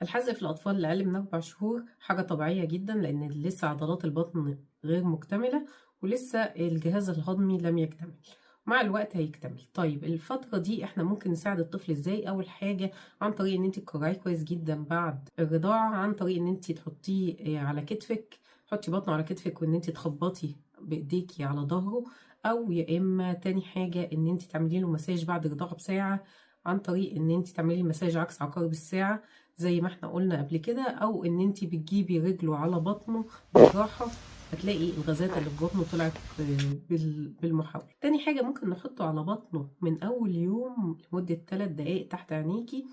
الحزق في الأطفال اللي أقل من 4 شهور حاجة طبيعية جدا، لأن لسه عضلات البطن غير مكتملة ولسه الجهاز الهضمي لم يكتمل، مع الوقت هيكتمل. طيب الفترة دي احنا ممكن نساعد الطفل ازاي؟ أول حاجة عن طريق ان انت تكرعيه كويس جدا بعد الرضاعة، عن طريق ان انت تحطيه على كتفك، حطي بطنه على كتفك وان انت تخبطي بايديكي على ظهره، او يا اما تاني حاجة ان انت تعملي له مساج بعد الرضاعة بساعة، عن طريق ان انت تعملي مساج عكس عقارب الساعة زي ما احنا قلنا قبل كده، او ان انت بتجيبي رجله على بطنه بالراحة، هتلاقي الغازات اللي في بطنه طلعت بالمحاولة. تاني حاجة ممكن نحطه على بطنه من اول يوم لمدة 3 دقايق تحت عينيكي،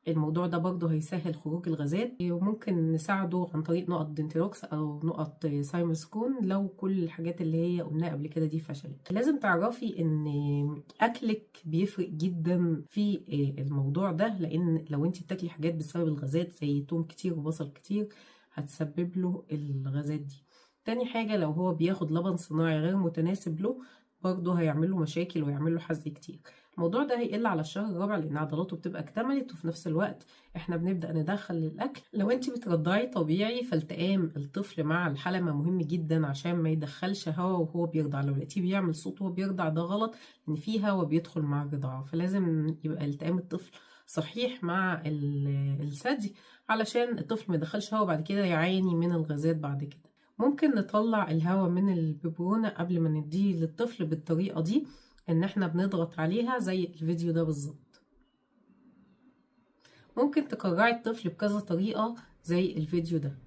الموضوع ده برضه هيسهل خروج الغازات. وممكن نساعده عن طريق نقط دنتيروكس او نقط سايموسكون لو كل الحاجات اللي هي قلناها قبل كده دي فشلت. لازم تعرفي ان اكلك بيفرق جدا في الموضوع ده، لان لو انت بتاكلي حاجات بسبب الغازات زي توم كتير وبصل كتير هتسبب له الغازات دي. تاني حاجة لو هو بياخد لبن صناعي غير متناسب له برضه هيعمل له مشاكل ويعمل له حزق كتير. الموضوع ده هيقل على الشهر الرابع لان عضلاته بتبقى اكتملت، وفي نفس الوقت احنا بنبدا ندخل الاكل. لو انت بترضعي طبيعي فالتئام الطفل مع الحلمه مهم جدا عشان ما يدخلش هواء وهو بيرضع. لو لقيتيه بيعمل صوت وهو بيرضع ده غلط، ان في هواء بيدخل مع الرضاعه، فلازم يبقى التئام الطفل صحيح مع الثدي علشان الطفل ما يدخلش هواء بعد كده يعاني من الغازات بعد كده. ممكن نطلع الهواء من الببرونة قبل ما نديه للطفل بالطريقة دي، ان احنا بنضغط عليها زي الفيديو ده بالظبط. ممكن تكرعي الطفل بكذا طريقة زي الفيديو ده.